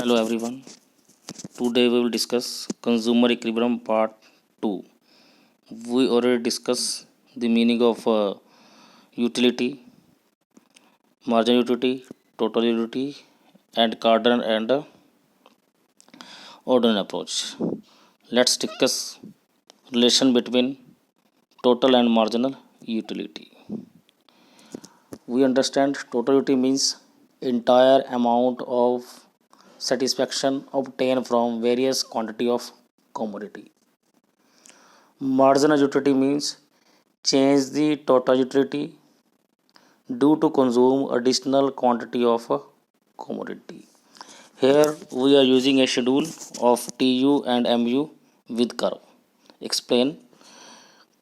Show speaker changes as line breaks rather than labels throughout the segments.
Hello everyone. Today we will discuss consumer equilibrium part 2. We already discussed the meaning of utility, marginal utility, total utility and Cardan and ordinal approach. Let's discuss relation between total and marginal utility. We understand total utility means entire amount of satisfaction obtained from various quantity of commodity. Marginal utility means change the total utility due to consume additional quantity of a commodity. Here we are using a schedule of TU and MU with curve. Explain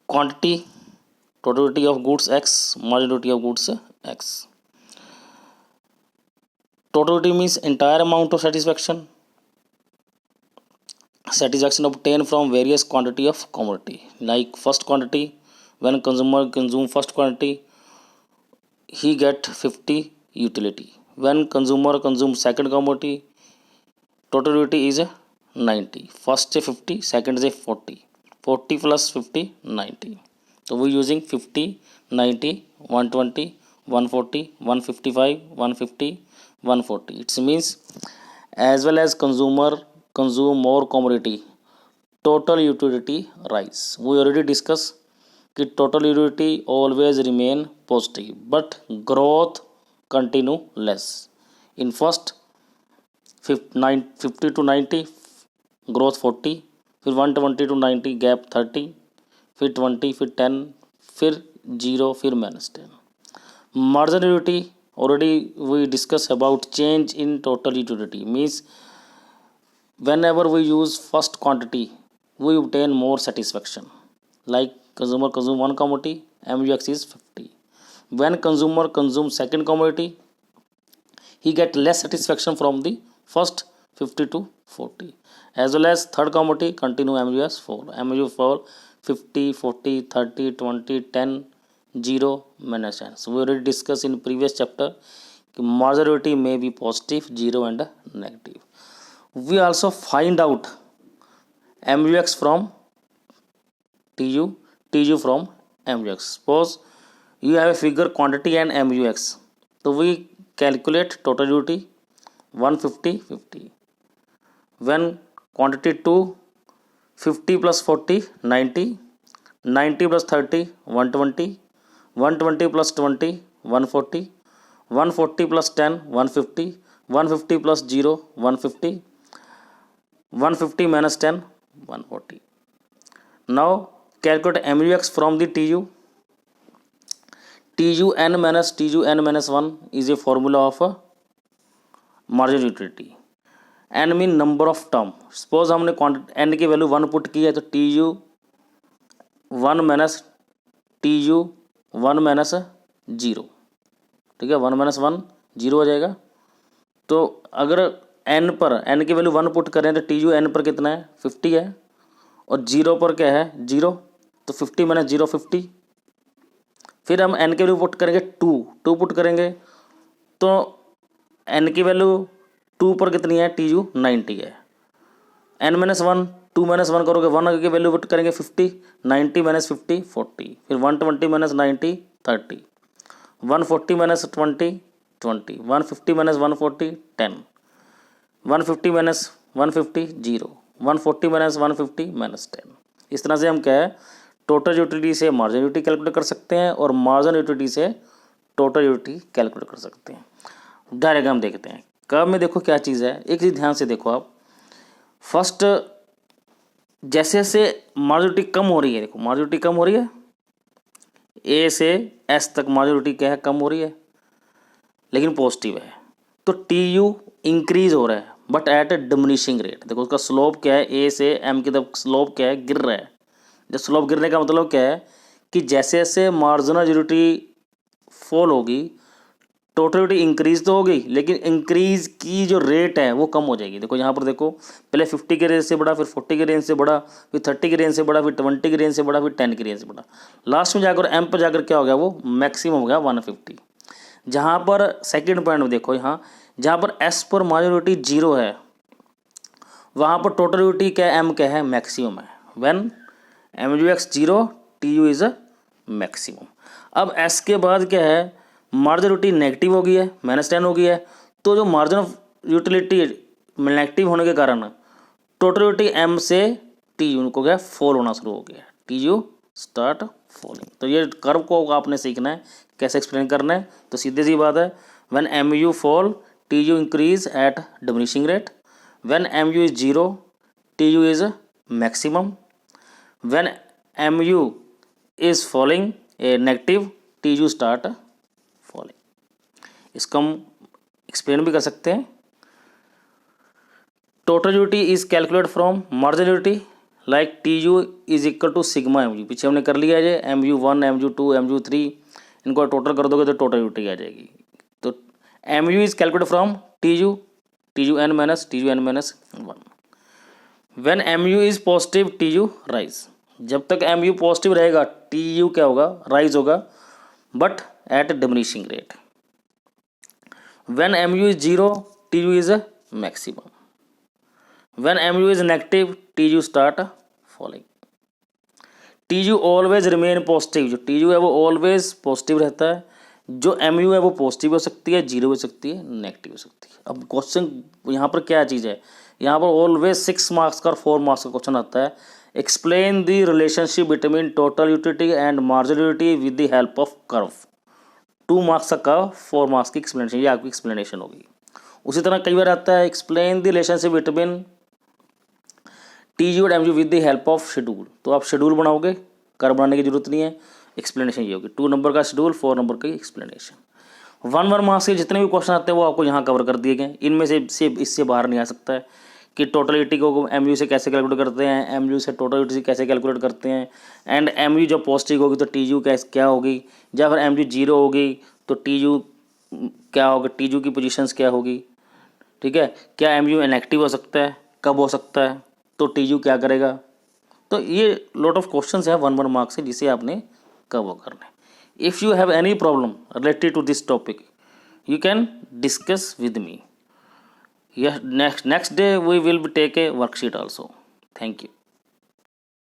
quantity, total utility of goods X, marginal utility of goods X. Total utility means entire amount of satisfaction obtained from various quantity of commodity. Like first quantity, when consumer consume first quantity, he get 50 utility. When consumer consume second commodity, total utility is 90. First is 50, second is 40. 40 plus 50, 90. So we using 50, 90, 120, 140, 155, 150, 140. It means as well as consumer consume more commodity, total utility rise. We already discussed that total utility always remain positive but growth continue less. In first 50 to 90 growth 40, फिर 120 to 90 gap 30, फिर 20, फिर 10, फिर 0, फिर -10. Marginal utility already we discussed about change in total utility means whenever we use first quantity we obtain more satisfaction. Like consumer consume one commodity, MUX is 50. When consumer consume second commodity, he get less satisfaction from the first 50 to 40. As well as third commodity continue MUS 4. MU 4 50, 40, 30, 20, 10, 0, -10. So we already discussed in previous chapter marginal utility may be positive, 0 and negative. We also find out MUX from TU, TU from MUX. Suppose you have a figure quantity and MUX. So we calculate total utility 150, 50. When quantity 2, 50 plus 40, 90. 90 plus 30, 120. 120 plus 20, 140. 140 plus 10, 150. 150 plus 0, 150. 150 minus 10, 140. Now calculate MUX from the TU. TUN minus 1 is a formula of a marginal utility. N mean number of term. Suppose हमने n की value 1 put की है तो TU 1 minus TU 1 minus 0, ठीक है, 1 minus 1 0 हो जाएगा. तो अगर n पर n की वैल्यू 1 पुट करें तो TU n पर कितना है 50 है और 0 पर क्या है 0, तो 50 माइनस 0 50. फिर हम n की वैल्यू पुट करेंगे 2 पुट करेंगे तो n की वैल्यू 2 पर कितनी है TU 90 है. n माइनस 1 2 माइनस 1 करोगे 1 की वैल्यू पुट करेंगे 50, 90 माइनस 50 40. फिर 120 minus 90 30. 140 minus 20 20. 150 minus 140 10. 150 minus 150 0. 140 minus 150 minus 10. इस तरह से हम क्या है टोटल यूटिलिटी से मार्जिनल यूटिलिटी कैलकुलेट कर सकते हैं और मार्जिनल यूटिलिटी से टोटल यूटिलिटी कैलकुलेट कर सकते हैं. डायग्राम देखते हैं. कर्व में देखो क्या चीज़ है, एक चीज़ ध्यान से देखो आप. फर्स्ट जैसे जैसे मार्जिनल यूटिलिटी कम हो रही है, देखो मार्जिनल यूटिलिटी कम हो रही है, ए से एस तक मार्जिनल यूटिलिटी क्या है कम हो रही है लेकिन पॉजिटिव है. तो TU इंक्रीज हो रहा है but at A diminishing rate. देखो उसका स्लोप क्या है, ए से एम की तरफ स्लोप क्या है गिर रहा है. जब स्लोप गिरने का मतलब क्या है कि जैसे जैसे मार्जिनल यूटिलिटी फॉल होगी टोटल यूटिलिटी इंक्रीज तो होगी लेकिन इंक्रीज की जो रेट है वो कम हो जाएगी. देखो यहाँ पर देखो पहले 50 के रेंज से बढ़ा, फिर 40 के रेंज से बढ़ा, फिर 30 के रेंज से बढ़ा, फिर 20 के रेंज से बढ़ा, फिर 10 के रेंज से बढ़ा. लास्ट में जाकर एम पर जाकर क्या हो गया वो मैक्सिमम हो गया 150. जहाँ पर सेकेंड पॉइंट में देखो यहाँ जहाँ पर एस पर मार्जिनल यूटिलिटी 0 है वहाँ पर टोटल यूटिलिटी क्या है, एम क्या है, मैक्सिमम है। When M U X 0 T U is a maximum. अब एस के बाद क्या है, मार्जिन यूटिलिटी नेगेटिव हो गई है, -10 हो गई है, तो जो मार्जिन ऑफ यूटिलिटी नेगेटिव होने के कारण टोटल यूटिलिटी एम से टी यू को क्या फॉल होना शुरू हो गया, टी यू स्टार्ट फॉलिंग। तो ये कर्व को आपने सीखना है कैसे एक्सप्लेन करना है। तो सीधी सी बात है, when M U fall T U increase at diminishing rate, when M U is 0 T U is maximum, when M U is falling a negative T U start falling. इसको हम एक्सप्लेन भी कर सकते हैं। Total utility is calculate from margin utility like T U is equal to sigma M U. पीछे हमने कर लिया है, M U 1 M U 2 M you 3, इनको टोटल कर दोगे तो टोटल यूटिलिटी आ जाएगी। तो M U is calculate from T U N minus one. When M U is positive T U rise. जब तक एम यू पॉजिटिव रहेगा टी यू क्या होगा, राइज होगा, but at diminishing rate. When M U is 0 T U is maximum, when M U is negative T U start falling. T U always remain positive, जो T U है वो always positive रहता है, जो M you है वो positive हो सकती है, 0 हो सकती है, नेगेटिव हो सकती है। अब क्वेश्चन यहाँ पर क्या चीज़ है, यहाँ पर ऑलवेज 6 मार्क्स का और 4 मार्क्स का क्वेश्चन आता है। Explain the relationship between total utility and marginal utility with the help of curve. 2 marks का कर्व, 4 मार्क्स की एक्सप्लेनेशन, ये आपकी एक्सप्लेनेशन होगी। उसी तरह कई बार आता है explain the relationship between T U and M U with the help of schedule. तो आप शेड्यूल बनाओगे, कर्व बनाने की जरूरत नहीं है, एक्सप्लेनेशन ये होगी। 2 नंबर का शेड्यूल, 4 नंबर की एक्सप्लेनेशन। 1 मार्क्स के जितने भी क्वेश्चन आते हैं वो आपको यहाँ कवर कर दिए गए। इनमें से इससे बाहर नहीं आ सकता है कि टोटल यूटिलिटी को एम यू से कैसे कैलकुलेट करते हैं, एम यू से टोटल यूटिलिटी कैसे कैलकुलेट करते हैं, एंड एम यू जब पॉजिटिव होगी तो टी यू क्या होगी, या फिर एम यू 0 होगी तो टी यू क्या होगा, टी यू की पोजीशंस क्या होगी, ठीक है, क्या एम यू इनएक्टिव हो सकता है, कब हो सकता है, तो टी यू क्या करेगा। तो ये लॉट ऑफ क्वेश्चंस है 1 मार्क्स से, जिसे आपने कवर करना है। If you have any problem related to this topic you can discuss with me. Yes, next day we will take a worksheet also. Thank you.